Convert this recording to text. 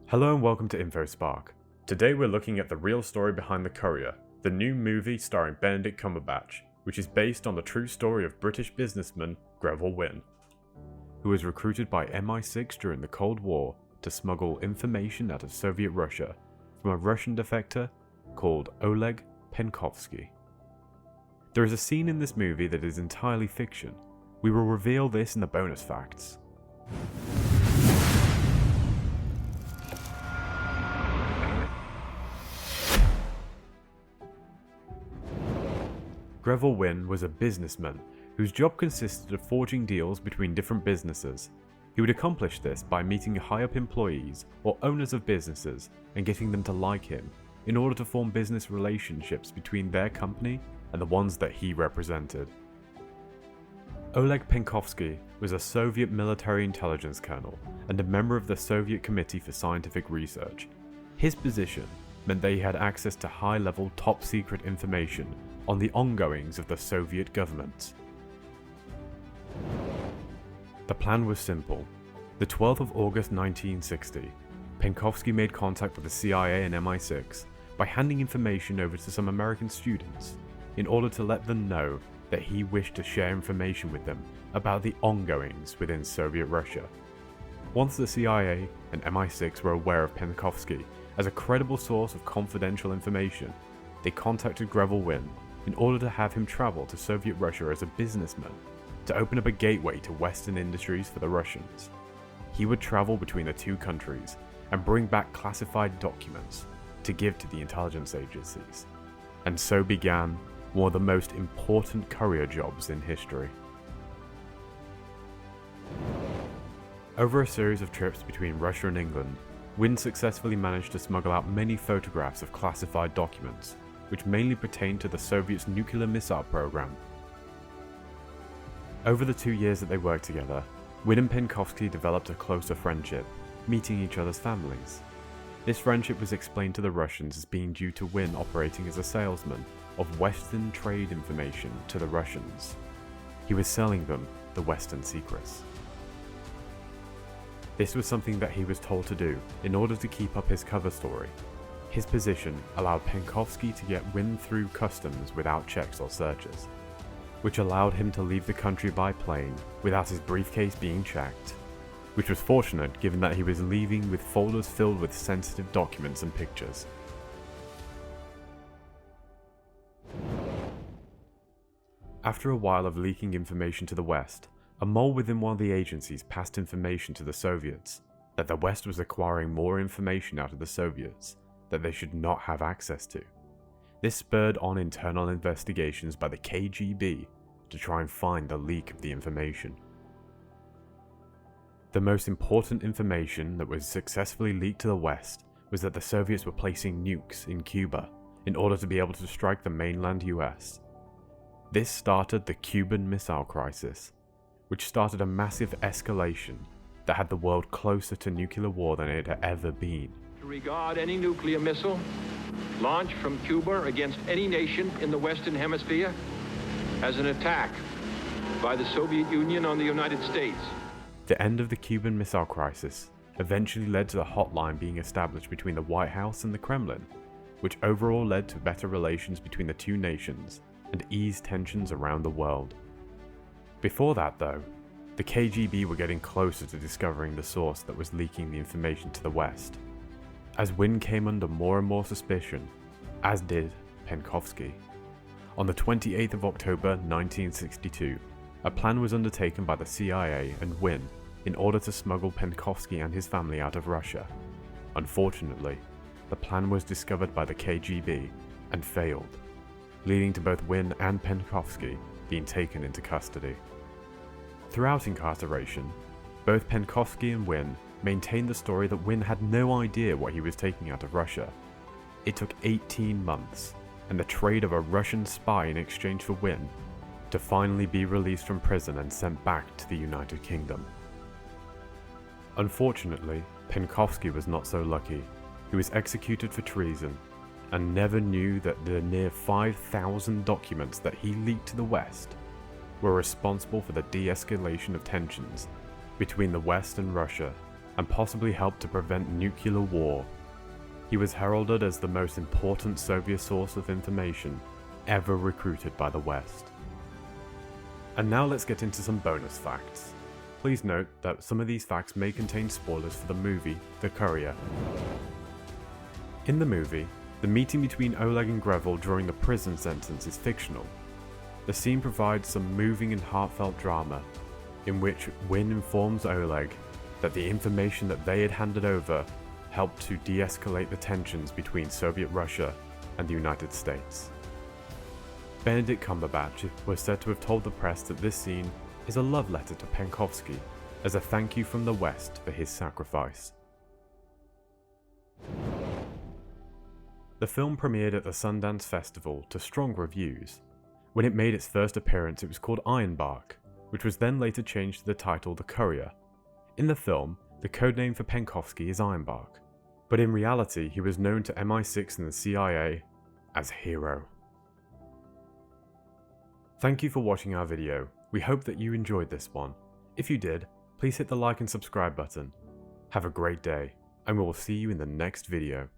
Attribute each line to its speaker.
Speaker 1: Hello and welcome to InfoSpark. Today we're looking at the real story behind the Courier, the new movie starring Benedict Cumberbatch, which is based on the true story of British businessman Greville Wynne, who was recruited by MI6 during the Cold War to smuggle information out of Soviet Russia from a Russian defector called Oleg Penkovsky. There is a scene in this movie that is entirely fiction. We will reveal this in the bonus facts. Greville Wynne was a businessman whose job consisted of forging deals between different businesses. He would accomplish this by meeting high-up employees or owners of businesses and getting them to like him in order to form business relationships between their company and the ones that he represented. Oleg Penkovsky was a Soviet military intelligence colonel and a member of the Soviet Committee for Scientific Research. His position meant that he had access to high-level top-secret information on the ongoings of the Soviet government. The plan was simple. The 12th of August 1960, Penkovsky made contact with the CIA and MI6 by handing information over to some American students in order to let them know that he wished to share information with them about the ongoings within Soviet Russia. Once the CIA and MI6 were aware of Penkovsky as a credible source of confidential information, they contacted Greville Wynne in order to have him travel to Soviet Russia as a businessman to open up a gateway to Western industries for the Russians. He would travel between the two countries and bring back classified documents to give to the intelligence agencies. And so began one of the most important courier jobs in history. Over a series of trips between Russia and England, Wynne successfully managed to smuggle out many photographs of classified documents, which mainly pertained to the Soviets' nuclear missile program. Over the 2 years that they worked together, Wynne and Penkovsky developed a closer friendship, meeting each other's families. This friendship was explained to the Russians as being due to Wynne operating as a salesman of Western trade information to the Russians. He was selling them the Western secrets. This was something that he was told to do in order to keep up his cover story. His position allowed Penkovsky to get Wynne through customs without checks or searches, which allowed him to leave the country by plane without his briefcase being checked, which was fortunate given that he was leaving with folders filled with sensitive documents and pictures. After a while of leaking information to the West, a mole within one of the agencies passed information to the Soviets that the West was acquiring more information out of the Soviets that they should not have access to. This spurred on internal investigations by the KGB to try and find the leak of the information. The most important information that was successfully leaked to the West was that the Soviets were placing nukes in Cuba in order to be able to strike the mainland US. This started the Cuban Missile Crisis, which started a massive escalation that had the world closer to nuclear war than it had ever been.
Speaker 2: To regard any nuclear missile launched from Cuba against any nation in the Western Hemisphere as an attack by the Soviet Union on the United States.
Speaker 1: The end of the Cuban Missile Crisis eventually led to the hotline being established between the White House and the Kremlin, which overall led to better relations between the two nations and eased tensions around the world. Before that though, the KGB were getting closer to discovering the source that was leaking the information to the West, as Wynne came under more and more suspicion, as did Penkovsky. On the 28th of October 1962, a plan was undertaken by the CIA and Wynne in order to smuggle Penkovsky and his family out of Russia. Unfortunately, the plan was discovered by the KGB and failed, leading to both Wynne and Penkovsky being taken into custody. Throughout incarceration, both Penkovsky and Wynne maintained the story that Wynne had no idea what he was taking out of Russia. It took 18 months and the trade of a Russian spy in exchange for Wynne to finally be released from prison and sent back to the United Kingdom. Unfortunately, Penkovsky was not so lucky. He was executed for treason and never knew that the near 5,000 documents that he leaked to the West were responsible for the de-escalation of tensions between the West and Russia and possibly helped to prevent nuclear war. He was heralded as the most important Soviet source of information ever recruited by the West. And now let's get into some bonus facts. Please note that some of these facts may contain spoilers for the movie, The Courier. In the movie, the meeting between Oleg and Greville during the prison sentence is fictional. The scene provides some moving and heartfelt drama, in which Wynne informs Oleg that the information that they had handed over helped to de-escalate the tensions between Soviet Russia and the United States. Benedict Cumberbatch was said to have told the press that this scene is a love letter to Penkovsky as a thank you from the West for his sacrifice. The film premiered at the Sundance Festival to strong reviews. When it made its first appearance, it was called Ironbark, which was then later changed to the title The Courier. In the film, the codename for Penkovsky is Ironbark, but in reality he was known to MI6 and the CIA as Hero. Thank you for watching our video. We hope that you enjoyed this one. If you did, please hit the like and subscribe button. Have a great day, and we will see you in the next video.